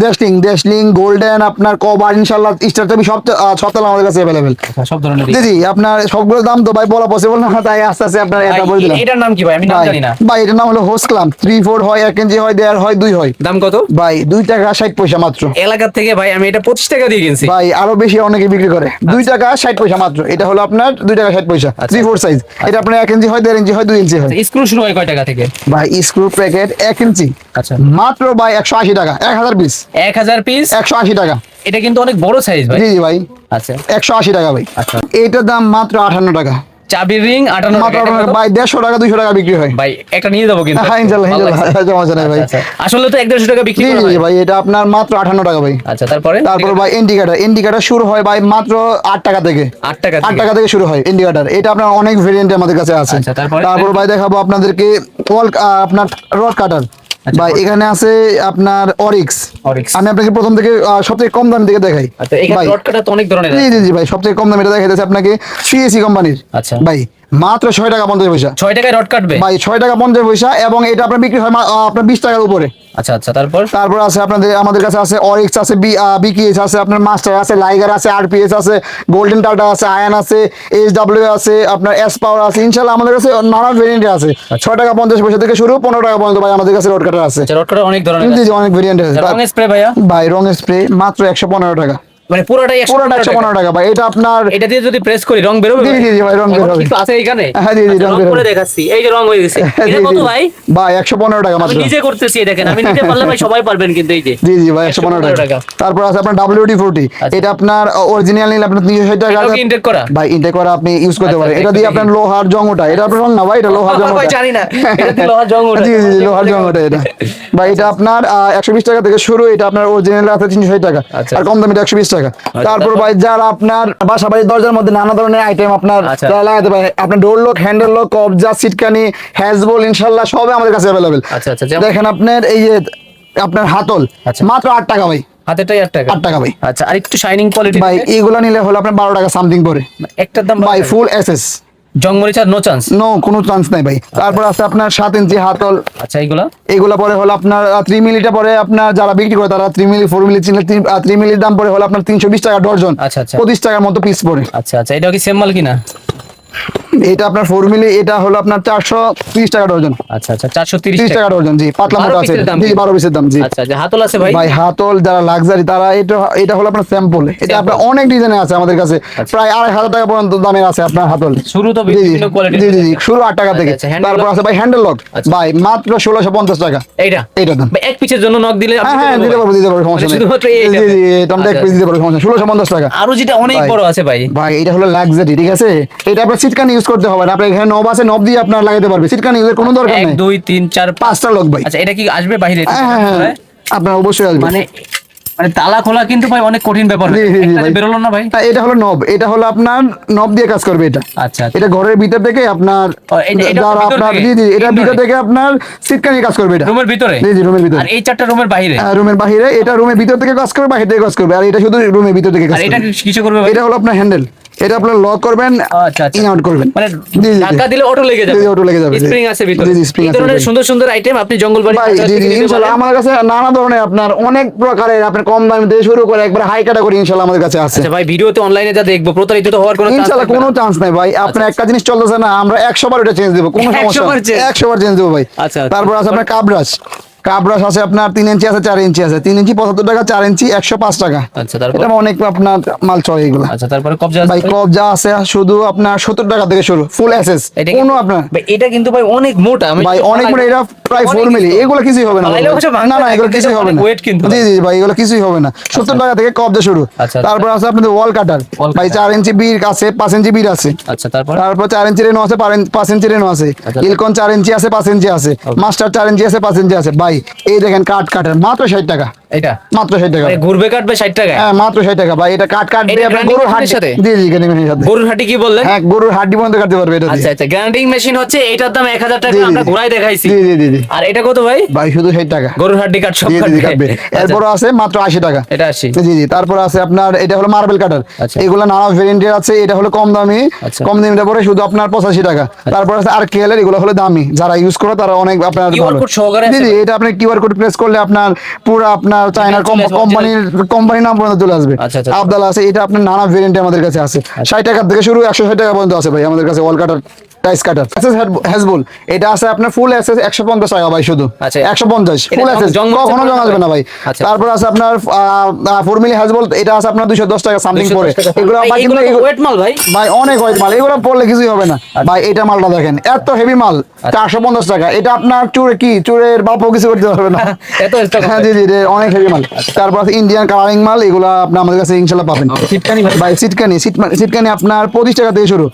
S2: দেশলিং গোল্ডেন, আপনার কভার ইনশাআল্লাহ স্টার টেবি সব তালা আমাদের কাছে অ্যাভেলেবেল।
S1: সব ধরনের।
S2: জি, জি। আপনার সবগুলোর দাম তো ভাই বলা পসিবল না, তাই আস্তে আস্তে আপনার এটা বলে দিলাম।
S1: এটার নাম কি ভাই? আমি নাম
S2: ভাই
S1: জানি না।
S2: ভাই এটার নাম হলো হোসক্লাম, 3/4 হয়, 1 ইঞ্চি হয়, 1.5 হয়, 2 হয়।
S1: দাম কত
S2: ভাই 2 টাকা 60 পয়সা মাত্র।
S1: এলাকার থেকে ভাই আমি এটা 25 টাকা দিয়ে কিনছি।
S2: ভাই আরো বেশি অনেকে বিক্রি করে 2 টাকা 60 পয়সা মাত্র। এটা হলো আপনার 2 টাকা 60 পয়সা, 3/4 সাইজ। এটা আপনার 1 ইঞ্চি হয়, 1.5 ইঞ্চি হয়, 2 ইঞ্চি হয়।
S1: স্ক্রু শুরু হয় কয় টাকা থেকে?
S2: ভাই স্ক্রু প্যাকেট 1 ইঞ্চি
S1: আচ্ছা
S2: মাত্র ভাই 180 টাকা, 1000 পিস
S1: 1000 পিস।
S2: 180 টাকা।
S1: এটা কিন্তু অনেক বড় সাইজ ভাই।
S2: জি, জি ভাই।
S1: আচ্ছা
S2: 180 টাকা ভাই।
S1: আচ্ছা।
S2: এইটার দাম মাত্র 58 টাকা।
S1: চাবির রিং 58
S2: মাত্র
S1: টাকা।
S2: 58 ভাই 150 টাকা 200 টাকা বিক্রি হয়।
S1: ভাই একটা নিয়ে যাবো কিন্তু।
S2: হ্যাঁ ইনশাআল্লাহ
S1: ভালো লাগছে।
S2: সমস্যা নাই ভাই।
S1: আচ্ছা, আসলে তো 150 টাকা বিক্রি
S2: জি,
S1: করা
S2: জি
S1: হয়।
S2: ভাই। এটা আপনার মাত্র 58 টাকা ভাই।
S1: আচ্ছা তারপরে
S2: ভাই ইন্ডিকেটার শুরু হয় ভাই মাত্র 8 টাকা থেকে।
S1: 8 টাকা
S2: 8 টাকা থেকে শুরু হয় ইন্ডিকেটার। এটা আপনার অনেক ভেরিয়েন্ট আমাদের কাছে আছে।
S1: আচ্ছা, তারপরে?
S2: তারপর ভাই দেখাবো আপনাদেরকে আপনার রড কাটার
S1: আচ্ছা,
S2: ভাই। এখানে আছে আপনার অরিক্স।
S1: Oryx।
S2: আমি আপনাকে প্রথম থেকে সবথেকে কম দাম থেকে দেখাই
S1: আচ্ছা এখানে
S2: ভাই।
S1: রড কাটা তো অনেক ধরনের
S2: জি,
S1: আছে।
S2: জি, জি ভাই। সবথেকে কম দাম এটা দেখাইতেছে আপনাকে সিএসি কোম্পানির।
S1: আচ্ছা।
S2: ভাই মাত্র 6 টাকা 50 পয়সা।
S1: 6 টাকায় রড কাটবে?
S2: ভাই 6 টাকা 50 পয়সা, এবং এটা আপনার বিক্রি হয় আপনার 20 টাকার উপরে।
S1: আচ্ছা আচ্ছা তারপর
S2: তারপর আছে আমাদের কাছে আছে অরিক্স আছে, বিকিএস আছে, আপনার মাস্টার আছে, লাইগার আছে, আরপিএস আছে, গোল্ডেন টাটা আছে, আয়ান আছে, এইচডব্লিউ আছে, আপনার এস পাওয়ার আছে। ইনশাআল্লাহ আমাদের কাছে নানা ভেরিয়েন্ট আছে। 6 টাকা 50 পয়সা থেকে শুরু 15 টাকা পর্যন্ত ভাই আমাদের কাছে রড কাটার আছে।
S1: আচ্ছা রড কাটা অনেক ধরনের
S2: জি,
S1: আছে।
S2: জি, অনেক ভেরিয়েন্ট আছে।
S1: রং স্প্রে ভাইয়া?
S2: ভাই রঙের স্প্রে মাত্র 115 টাকা।
S1: মানে পুরোটাই
S2: 115 টাকা ভাই। এটা আপনার
S1: এটা দিয়ে যদি প্রেস করি রং বেরোবে?
S2: জি জি জি ভাই, রং বের হবে।
S1: কিছু আছে এখানে?
S2: হ্যাঁ জি জি,
S1: আচ্ছা,
S2: রং
S1: রং
S2: বের
S1: করে
S2: হবে।
S1: দেখাচ্ছি, এই যে রং হয়ে গেছে।
S2: হ্যাঁ,
S1: এটা
S2: জি,
S1: কত
S2: জি, জি।
S1: ভাই?
S2: ভাই 115 টাকা
S1: আমি
S2: মাত্র।
S1: নিজে করতেছি, এই দেখেন, আমি নিতে পারলে ভাই সবাই পারবেন কিন্তু, এই যে
S2: জি জি ভাই 115 টাকা। তারপর আছে আপনার WD-40,
S1: আচ্ছা।
S2: এটা আপনার অরিজিনাল নিলে আপনার 360 টাকা।
S1: এটাও কি ইনটেক করা?
S2: ভাই ইনটেক করা আপনি ইউজ করতে
S1: আচ্ছা,
S2: পারেন। এটা
S1: একটু
S2: দিয়ে
S1: দেখি।
S2: আপনার লোহার জং ওঠা, এটা আপনার রং না ভাই, এটা লোহার জং
S1: ভাই
S2: ওঠা।
S1: জানি না, এটা দিয়ে লোহার জং ওঠে।
S2: জি জি জি, লোহার জং ওঠা এটা ভাই। এটা আপনার 120 টাকা থেকে শুরু, এটা আপনার অরিজিনাল আছে 360 টাকা,
S1: আচ্ছা।
S2: আর কম দামে 120 টাকা। তারপর ভাই যারা আপনার বাসা বাড়ির দরজার মধ্যে নানা ধরনের আইটেম আপনার
S1: আচ্ছা।
S2: যারা লাগাতে পারে, আপনার ডোর লক, হ্যান্ডেল লক, কবজা, সিটকানি, হ্যাজবল, ইনশাআল্লাহ সবই আমাদের কাছে अवेलेबल।
S1: আচ্ছা, আচ্ছা, যেমন?
S2: দেখেন আপনার এই যে আপনার হাতল
S1: আচ্ছা।
S2: মাত্র 8 টাকা ভাই,
S1: হাতেরটাই 8 টাকা?
S2: 8 টাকা ভাই।
S1: আচ্ছা, আর একটু শাইনিং কোয়ালিটি
S2: ভাই এইগুলো নিলে হলো আপনার 12 টাকা সামথিং পড়ে
S1: একটার দাম
S2: ভাই, ফুল এসএস,
S1: জং মরিচ আর নো চান্স?
S2: নো কোনো চান্স নাই ভাই। তারপর আছে আপনার 7 ইঞ্চি হাতল,
S1: আচ্ছা, এইগুলা
S2: এগুলা পরে হলো আপনার 3 মিলিটা পরে আপনার যারা বিক্রি করে তারা 3 মিলি 4 মিলি 3 মিলির দাম পরে হলো আপনার 320 টাকা ডজন,
S1: আচ্ছা, আচ্ছা।
S2: 25 টাকার মতো পিস পড়ে।
S1: আচ্ছা, আচ্ছা, এটাও কি সেম মাল কিনা?
S2: এটা আপনার 4 মিলি, এটা হলো আপনার 430 টাকা ডজন,
S1: আচ্ছা, আচ্ছা, 430
S2: 30 টাকা ডজন। জি, পাতলা
S1: 12
S2: মোটা আছে,
S1: পিসের দাম
S2: জি
S1: কি?
S2: 12 পিসের দাম। জি
S1: আচ্ছা, যে হাতল আছে ভাই?
S2: ভাই হাতল যারা লাক্সারি তারা এটা হলো আপনার স্যাম্পল, এটা আপনার অনেক ডিজাইনে আছে আমাদের কাছে, প্রায় 2,500 টাকা পর্যন্ত দামের আছে আপনার হাতল।
S1: শুরু তো
S2: জি জি
S1: বিভিন্ন কোয়ালিটি।
S2: জি জি জি, শুরু 8 টাকা থেকে।
S1: আচ্ছা, handle
S2: তারপর
S1: lock?
S2: আছে ভাই হ্যান্ডেল লক,
S1: আচ্ছা।
S2: ভাই মাত্র 1650 টাকা
S1: এইটা
S2: এইটার দাম।
S1: ভাই, এক পিসের জন্য নক দিলে আপনি
S2: হ্যাঁ হ্যাঁ,
S1: দিতে
S2: দিতে
S1: পারবেন?
S2: পারবো দিতে পারবো, সমস্যা
S1: মানে
S2: নেই।
S1: শুধুমাত্র এই
S2: জি জি, এটা আমরা এক
S1: আচ্ছা,
S2: পিস দিতে পারবো, সমস্যা নেই। 1650 টাকা।
S1: আরো যেটা অনেক
S2: ভাই।
S1: বড় আছে ভাই।
S2: ভাই এটা হলো লাক্সারি, ঠিক আছে? এটা আপনার সিটকানি ইউজ করতে হবে না, আপনার এখানে নব আছে, নব দিয়ে আপনার লাগাতে পারবে, সিটকানি ইউজের কোনো দরকার
S1: 1
S2: নেই।
S1: 2 3 4 5।
S2: 5টা লোক ভাই।
S1: আচ্ছা, এটা কি আসবে বাইরে?
S2: হ্যাঁ হ্যাঁ হ্যাঁ, আপনার অবশ্যই আসবে।
S1: মানে মানে তালা খোলা কিন্তু ভাই অনেক কঠিন ব্যাপার।
S2: জি, জি, জি,
S1: একটা
S2: ভাই।
S1: বেরোলো না ভাই?
S2: এটা হলো নব, এটা হলো আপনার নব দিয়ে কাজ করবে এটা।
S1: আচ্ছা, আচ্ছা।
S2: এটা ঘরের ভিতর থেকে আপনার
S1: এটা
S2: যারা
S1: ভিতর
S2: আপনার
S1: থেকে?
S2: জি জি, এটা
S1: Indoor
S2: ভিতর
S1: এ?
S2: থেকে আপনার সিটকানি কাজ করবে এটা।
S1: রুমের ভিতরে?
S2: জি জি, রুমের ভিতরে।
S1: আর এই 4টা রুমের বাইরে?
S2: রুমের বাহিরে, এটা রুমের ভিতর থেকে কাজ করবে, বাহির থেকে কাজ করবে, আর এটা শুধু রুমের ভিতর থেকে কাজ
S1: আর এটা
S2: করবে।
S1: কিছু করবে ভাই?
S2: এটা হলো আপনার হ্যান্ডেল, এটা আপনার লক করবেন,
S1: আচ্ছা, আচ্ছা।
S2: ইন আউট করবেন।
S1: মানে
S2: জি, জি,
S1: ধাক্কা দিলে অটো লেগে যাবে?
S2: জি, জি, auto লেগে যাবে, জি।
S1: স্প্রিং আছে ভিতরে?
S2: জি, জি, spring
S1: এই
S2: আছে
S1: ধরনের
S2: ভিতরে।
S1: সুন্দর সুন্দর আইটেম আপনি জঙ্গলবাড়ি
S2: ভাই
S1: বাজার
S2: জি
S1: থেকে
S2: জি,
S1: নিতে
S2: ইনশাআল্লাহ
S1: পারেন।
S2: আমাদের কাছে নানা ধরনের আপনার অনেক প্রকারের আপনার কম দামি থেকে শুরু করে একবার হাই ক্যাটাগরি ইনশাআল্লাহ আমাদের কাছে আছে।
S1: আচ্ছা ভাই, ভিডিওতে অনলাইনে যা দেখবো প্রতারিত তো হওয়ার কোনো চান্স
S2: ইনশাআল্লাহ কোনো চান্স নাই ভাই, আপনার একটা জিনিস চলতেছে না, আমরা 100 বার এটা চেঞ্জ দেব, কোনো
S1: 100
S2: সমস্যা
S1: বার
S2: নেই,
S1: change?
S2: 100 বার চেঞ্জ দেব ভাই।
S1: আচ্ছা, আচ্ছা।
S2: তারপর আছে আপনার কাবরাশ, কাবরাশ আছে আপনার 3 ইঞ্চি আছে, 4 ইঞ্চি আছে। 3 ইঞ্চি 75 টাকা, 4 ইঞ্চি 105 টাকা।
S1: আচ্ছা, তারপর?
S2: এটা অনেক আপনার মাল চলে এগুলো।
S1: আচ্ছা, তারপরে কবজা আছে
S2: ভাই
S1: ভাই?
S2: কবজা আছে শুধু আপনার 70 টাকা থেকে শুরু, ফুল এসএস,
S1: এটা
S2: কোনো
S1: কিন্তু-
S2: আপনার
S1: ভাই, এটা কিন্তু ভাই অনেক মোটা।
S2: ভাই অনেক মানে এটা প্রায় 4 মিলি, এগুলো কিছুই হবে না
S1: পালাইলেও
S2: ভাই।
S1: হচ্ছে ভাঙবে
S2: না না,
S1: না,
S2: এগুলো
S1: কিন্তু
S2: কিছুই
S1: এটা
S2: হবে
S1: অনেক
S2: না।
S1: weight কিন্তু।
S2: জি জি ভাই, এগুলো কিছুই হবে না। 70 টাকা থেকে কবজা শুরু।
S1: আচ্ছা,
S2: তারপর আছে আপনাদের ওয়াল কাটার,
S1: Wall
S2: ভাই
S1: cutter।
S2: 4 ইঞ্চি বির আছে, 5 ইঞ্চি বির আছে।
S1: আচ্ছা, তারপর?
S2: তারপর 4 ইঞ্চি রেনো আছে, 5 ইঞ্চি রেনো আছে।
S1: আচ্ছা।
S2: ইলকন 4 ইঞ্চি আছে, 5 ইঞ্চি আছে। মাস্টার 4 ইঞ্চি আছে, 5 ইঞ্চি আছে। ভাই এই দেখেন কাট কাটার মাত্র 60 টাকা,
S1: এটা
S2: মাত্র 60 টাকা।
S1: মানে ঘুরবে কাটবে 60 টাকা?
S2: হ্যাঁ মাত্র 60 টাকা ভাই, এটা কাট কাটবে
S1: এটা
S2: আপনার
S1: grinding
S2: গরুর
S1: machine
S2: হাড়
S1: এর সাথে?
S2: জি জি, গ্যানিং মেশিনের সাথে।
S1: গরুর হাটি কি বললেন?
S2: হ্যাঁ গরুর হাড়ি বন্ধ কাটতে পারবে এটা দিয়ে।
S1: আচ্ছা, আচ্ছা, গ্রাইন্ডিং মেশিন হচ্ছে, এটার দাম 1000 টাকা,
S2: জি, জি,
S1: আমরা
S2: জি।
S1: ঘোরায় দেখাইছি।
S2: জি জি জি জি
S1: আর এটা কত ভাই?
S2: ভাই শুধু 60 টাকা।
S1: গরুর হাড্ডি কাট সব
S2: জি জি জি,
S1: কাটবে?
S2: কাটবে। এরপর আছে মাত্র 80 টাকা।
S1: এটা 80?
S2: জি জি। তারপর আছে আপনার এটা হলো মার্বেল কাটার,
S1: আচ্ছা।
S2: এগুলো নানা ভেরিয়েন্টের আছে। এটা হলো কম দামি,
S1: আচ্ছা।
S2: কম দামিটা পরে শুধু আপনার 85 টাকা। তারপর আছে আর কেএল এর, এগুলো হলো দামি, যারা ইউজ করে তারা অনেক আপনার
S1: QR
S2: ভালো।
S1: code সহকারে
S2: জি
S1: আছে
S2: জি, এটা আপনি কিউআর কোড প্রেস করলে আপনার পুরো আপনার চায়নার
S1: চলে আসবে,
S2: কোম্পানির নাম পর্যন্ত চলে আসবে।
S1: আচ্ছা, আচ্ছা।
S2: আবদাল আছে, এটা আপনার নানা ভেরিয়েন্টে আমাদের কাছে আছে। 60 টাকা থেকে শুরু 160 টাকা পর্যন্ত আছে ভাই আমাদের কাছে ওয়াল কাটার, টাইস কাটার। এসএস হেজবুল, এটা আছে আপনার ফুল এসএস 150 টাকা ভাই শুধু।
S1: আচ্ছা।
S2: 150
S1: এটা
S2: ফুল এসএস,
S1: জং মরিচের
S2: কখনো জং আসবে না ভাই।
S1: আচ্ছা।
S2: তারপর আছে আপনার 4 মিলি হেজবুল, এটা আছে আপনার 210 টাকা সামথিং পড়ে। এগুলো
S1: ভাই,
S2: ভাই কিন্তু
S1: এগুলো ওয়েট মাল ভাই।
S2: ভাই অনেক হয় মাল, এগুলো পড়লে কিছুই হবে না ভাই। এটা মালটা দেখেন, এত হেভি মাল, 450 টাকা। এটা আপনার চুরে কি চুরের বাপও কিছু করতে পারবে না।
S1: এত stock
S2: হ্যাঁ জি জি, এটা অনেক হেভি মাল। তারপর আছে ইন্ডিয়ান কালারিং মাল, এগুলো আপনি আমাদের কাছে ইনশাআল্লাহ পাবেন।
S1: সিটকানি ভাই?
S2: ভাই সিটকানি আপনার 25 টাকা থেকে শুরু।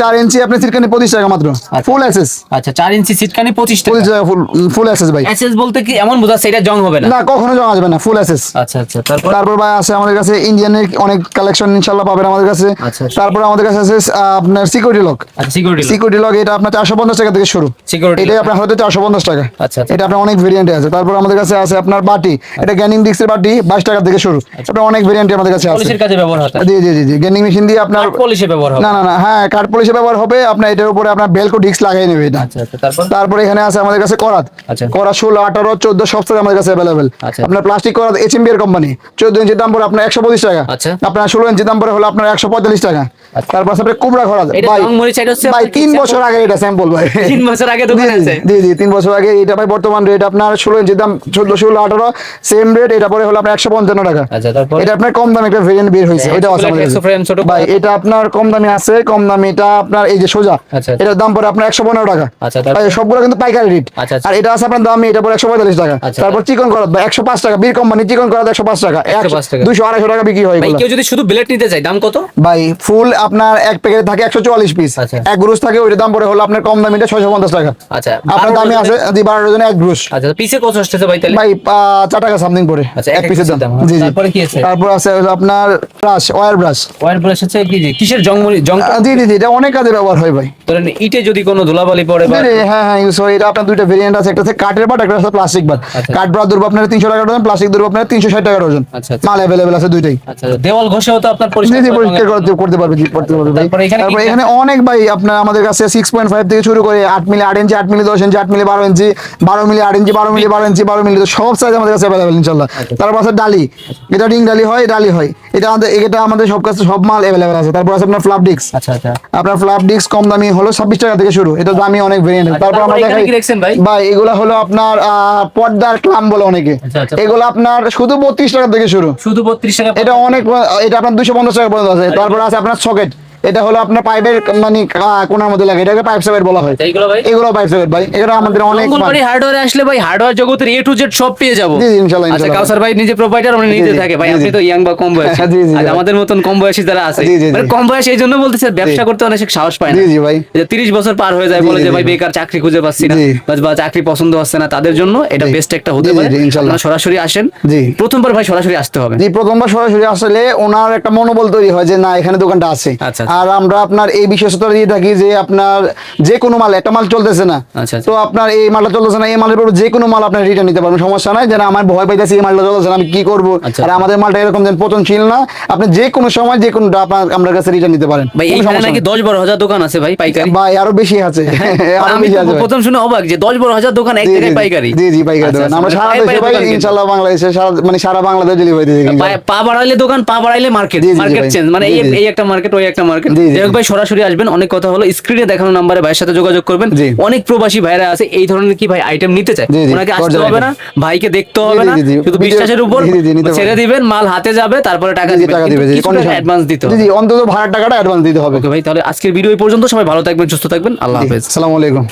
S2: 4 ইঞ্চি আপনার সিটকানি 25 টাকা মাত্র, ফুল এসএস।
S1: আচ্ছা, 4 ইঞ্চি সিটকানি 25 টাকা।
S2: 25 টাকা ফুল এসএস ভাই।
S1: এসএস বলতে কি এমন বোঝাচ্ছে এটা জং হবে না?
S2: না কখনো জং আসবে না, ফুল এসএস।
S1: আচ্ছা, আচ্ছা, তারপর?
S2: তারপর ভাই আছে আমাদের কাছে ইন্ডিয়ানের অনেক কালেকশন ইনশাআল্লাহ পাবেন আমাদের কাছে।
S1: আচ্ছা, আচ্ছা।
S2: তারপর আমাদের কাছে আছে আপনার সিকিউরিটি লক।
S1: আচ্ছা, সিকিউরিটি
S2: সিকিউরিটি লক, এটা আপনার 450 টাকা থেকে শুরু।
S1: Security
S2: এটাই
S1: lock।
S2: আপনার হাতে 450 টাকা।
S1: আচ্ছা, আচ্ছা।
S2: এটা আপনার অনেক ভেরিয়েন্টে আছে। তারপর আমাদের কাছে আছে আপনার বাটি, এটা গ্যানিং ডিক্সের বাটি 22 টাকা থেকে শুরু। আপনার অনেক ভেরিয়েন্টে আমাদের কাছে আছে।
S1: পলিশের কাজে ব্যবহার হয়?
S2: জি জি জি জি, গ্যানিং মেশিন দিয়ে আপনার
S1: পলিশে ব্যবহার হবে?
S2: না না না, হ্যাঁ কার্ড পলিশে ব্যবহার হবে আপনার। এটার উপরে আপনার বেলকো ডিস্ক লাগিয়ে নেবে এটা।
S1: আচ্ছা, আচ্ছা, তারপর?
S2: তারপরে এখানে আছে আমাদের কাছে করাত।
S1: আচ্ছা।
S2: করাত 16, 18, 14 সব থেকে আমাদের কাছে अवेलेबल।
S1: আচ্ছা।
S2: আপনার প্লাস্টিক করাত এইচএমবি এর কোম্পানি, 14 ইঞ্চির দাম পড়ে আপনার 125 টাকা।
S1: আচ্ছা।
S2: আপনার 16 ইঞ্চির দাম পড়ে হলো আপনার 145 টাকা। তারপর আছে আপনার কোবরা খরা
S1: এটা
S2: ভাই
S1: রংমরিচ এটা হচ্ছে
S2: ভাই
S1: আপনার কি
S2: 3 বছর আগে এটা স্যাম্পল ভাই
S1: 3 বছর আগে দোকানে আছে।
S2: জি জি 3 বছর আগে এটা ভাই বর্তমান রেট আপনার 16 ইঞ্চির দাম 14 16 18 সেম রেট। এটা পরে হলো আপনার 155 টাকা।
S1: আচ্ছা, তারপর
S2: এটা আপনার কম দামে একটা ভেরিয়েন্ট বের হয়েছে, ওইটা আছে আমাদের কাছে।
S1: ফ্রেম ছোট
S2: ভাই এটা আপনার কম দামে আছে, কম দামে এটা আপনার এই যে সোজা,
S1: আচ্ছা।
S2: এটার দাম পরে আপনার 115 টাকা।
S1: আচ্ছা, তারপর?
S2: ভাই সবগুলো কিন্তু পাইকারি রেট।
S1: আচ্ছা, আচ্ছা।
S2: আর এটা আছে আপনার দাম এটা পরে 145 টাকা।
S1: আচ্ছা,
S2: তারপর চিকন করাত ভাই 105 টাকা, বীর কোম্পানি চিকন করাত 105 টাকা,
S1: 105 টাকা।
S2: 200 250 টাকা বিক্রি হয়
S1: ভাই
S2: এগুলো।
S1: কেউ যদি শুধু ব্লেড নিতে চায় দাম কত?
S2: ভাই ফুল আপনার এক প্যাকেটে থাকে 144 পিস,
S1: আচ্ছা।
S2: এক গ্রুস থাকে, ওইটার দাম পরে হলো আপনার কম দামে এটা 650 টাকা।
S1: আচ্ছা,
S2: আপনার
S1: 12
S2: দামে আছে জি 12 ডজনে এক গ্রুস।
S1: আচ্ছা, পিসে কত আসছে ভাই তাহলে?
S2: ভাই 4 টাকা সামথিং পরে
S1: আচ্ছা,
S2: এক পিসের দাম। জি জি।
S1: তারপরে কি আছে?
S2: তারপর আছে হলো আপনার brush, wire brush.
S1: Wire brush আছে কি যে কিসের জং
S2: জি জি জি, এটা অনেক কাজে ব্যবহার হয় ভাই।
S1: ধরেন ইটে যদি কোনো ধুলাবালি পড়ে বা
S2: জি, জি, হ্যাঁ হ্যাঁ ইউজ হয়। এটা আপনার দুইটা ভেরিয়েন্ট আছে, একটা হচ্ছে কাঠের বাট, একটা হচ্ছে প্লাস্টিক বাট।
S1: আচ্ছা।
S2: কাঠ বাট ধরবো আপনার 300 টাকা ডজন, প্লাস্টিক ধরবো আপনার 360 টাকা ডজন।
S1: আচ্ছা, আচ্ছা।
S2: মাল অ্যাভেলেবেল আছে দুইটাই।
S1: আচ্ছা, দেওয়াল ঘষেও তো আপনার
S2: জি
S1: পরিষ্কার
S2: জি
S1: করে
S2: পরিষ্কার
S1: রঙের-
S2: করতে পারবে, জি করতে পারবে ভাই।
S1: তারপরে এখানে কি
S2: তারপরে
S1: কি
S2: এখানে অনেক ভাই আপনার আমাদের কাছে 6.5 থেকে শুরু করে 8 মিলি 8 ইঞ্চি, 8 মিলি 10 ইঞ্চি, 8 মিলি 12 ইঞ্চি, 12 মিলি 8 ইঞ্চি, 12 মিলি 12 ইঞ্চি, 12 মিলি সব সাইজ আমাদের কাছে অ্যাভেলেবেল ইনশাআল্লাহ। তারপর আছে ডালি, এটা রিং ডালি হয়, ডালি হয়, এটা আমাদের সব কাছে সব মাল অ্যাভেলেবেল আছে। তারপর আছে আপনার ফ্লাপ ডিস্ক।
S1: আচ্ছা, আচ্ছা।
S2: আপনার ফ্লাপ ডিস্ক কম দামি হলো 26 টাকা থেকে শুরু, এটা দামি অনেক ভেরিয়েন্ট। তারপর
S1: তারপর
S2: আমরা
S1: এখানে
S2: দেখাই
S1: কি রাখছেন ভাই?
S2: ভাই এগুলা হলো আপনার পর্দার ক্লাম বলে অনেকে,
S1: আচ্ছা, আচ্ছা।
S2: এগুলো আপনার শুধু 32 টাকা থেকে শুরু।
S1: শুধু 32 টাকা?
S2: এটা অনেক, এটা আপনার 250 টাকা পর্যন্ত আছে। তারপর আছে আপনার সকেট, এটা হলো আপনার পাইপের মানে কোনার মধ্যে লাগে, এটাকে পাইপ সকেট বলা হয়।
S1: এইগুলো ভাই?
S2: এগুলো পাইপ সকেট ভাই, এগুলো আমাদের অনেক
S1: মঙ্গলবাড়ি হার্ডওয়্যারে আসলে ভাই হার্ডওয়্যার জগতের A to Z সব পেয়ে যাবো।
S2: জি, জি, ইনশাআল্লাহ,
S1: আচ্ছা,
S2: ইনশাআল্লাহ।
S1: কাউসার ভাই নিজে প্রোভাইডার, উনি নিজে
S2: জি,
S1: থাকে ভাই।
S2: জি,
S1: আপনি
S2: জি।
S1: তো ইয়াং বা কম বয়সী।
S2: জি, জি,
S1: আর
S2: ভাই।
S1: আমাদের মতন কম বয়সী যারা আছে,
S2: জি, জি,
S1: মানে
S2: জি।
S1: কম বয়স এই জন্য বলতেছে ব্যবসা করতে অনেক সাহস পায় না।
S2: জি, জি, ভাই।
S1: যে 30 বছর পার হয়ে যায়,
S2: জি,
S1: বলে
S2: জি,
S1: যে
S2: জি,
S1: ভাই
S2: ভাই।
S1: বেকার, চাকরি খুঁজে পাচ্ছি না,
S2: জি।
S1: বা চাকরি পছন্দ হচ্ছে না, তাদের জন্য এটা
S2: জি।
S1: বেস্ট একটা হতে
S2: জি, জি,
S1: পারে।
S2: জি, ইনশাআল্লাহ।
S1: আপনারা সরাসরি আসেন।
S2: জি।
S1: প্রথমবার ভাই সরাসরি আসতে হবে।
S2: জি, প্রথমবার সরাসরি আসলে ওনার একটা মনোবল তৈরি হয় যে না এখানে দোকানটা আছে।
S1: আচ্ছা, আচ্ছা।
S2: আর আমরা আপনার এই বিশেষতা দিয়ে থাকি যে আপনার যে কোনো মাল, একটা মাল চলতেছে না,
S1: আচ্ছা, আচ্ছা।
S2: তো আপনার এই মালটা চলতেছে না, এই মালের উপর যে কোনো মাল আপনার রিটার্ন নিতে পারবেন, সমস্যা নাই। যেন আমার ভয় পাইতেছি এই মালটা চলতেছে না, আমি কি করবো।
S1: আচ্ছা।
S2: আর আমাদের মালটা এরকম যেন পচনশীল না, আপনি যে কোনো সময় যে কোনোটা আপনার আমার কাছে রিটার্ন নিতে পারেন।
S1: ভাই
S2: কোনো
S1: এইখানে
S2: সমস্যা
S1: নাকি
S2: নাই।
S1: 10-12 হাজার দোকান আছে ভাই পাইকারি।
S2: ভাই আরো বেশি আছে, আরো
S1: আমি
S2: বেশি
S1: তো
S2: আছে ভাই।
S1: প্রথম শুনে অবাক যে 10-12 হাজার দোকান এক
S2: জি,
S1: জায়গায়
S2: জি,
S1: পাইকারি।
S2: জি জি পাইকারি
S1: আচ্ছা,
S2: দোকান। আমরা
S1: আচ্ছা,
S2: সারা
S1: পায়ে
S2: দেশে
S1: পায়ে
S2: ভাই
S1: দোকান কিন্তু।
S2: ইনশাআল্লাহ বাংলাদেশে সারা বাংলাদেশ ডেলিভারি দিয়ে থাকি।
S1: পা বাড়াইলে দোকান, পা বাড়াইলে মার্কেট,
S2: জি, জি,
S1: মার্কেট
S2: ভাই।
S1: চেঞ্জ, মানে
S2: জি, জি।
S1: এই একটা মার্কেট, ওই একটা মার্কেট।
S2: জি, জি,
S1: যাই হোক
S2: জি।
S1: ভাই সরাসরি আসবেন, অনেক কথা হলো। স্ক্রিনে দেখানো নাম্বারে ভাইয়ের সাথে যোগাযোগ করবেন।
S2: জি।
S1: অনেক প্রবাসী ভাইরা আছে এই ধরনের কি ভাই আইটেম নিতে চায়,
S2: জি, জি,
S1: ওনাকে আসতে
S2: গর্জন
S1: হবে
S2: item।
S1: না, ভাইকে দেখতে হবে
S2: জি,
S1: না,
S2: জি, জি।
S1: শুধু
S2: ভিডিও-
S1: বিশ্বাসের উপর
S2: জি, জি, নিতে
S1: ছেড়ে
S2: পারবেন।
S1: দিবেন, মাল হাতে যাবে, তারপরে টাকা
S2: জি, জি,
S1: দিবেন,
S2: টাকা
S1: কিন্তু
S2: দিবে, জি,
S1: কিছু টাকা
S2: condition।
S1: অ্যাডভান্স দিতে
S2: জি
S1: হবে।
S2: জি, অন্তত ভাড়ার টাকাটা অ্যাডভান্স দিতে হবে।
S1: ওকে ভাই, তাহলে আজকের ভিডিও এই পর্যন্ত। সবাই ভালো থাকবেন, সুস্থ থাকবেন, আল্লাহ
S2: জি,
S1: হাফেজ।
S2: আসসালামু আলাইকুম।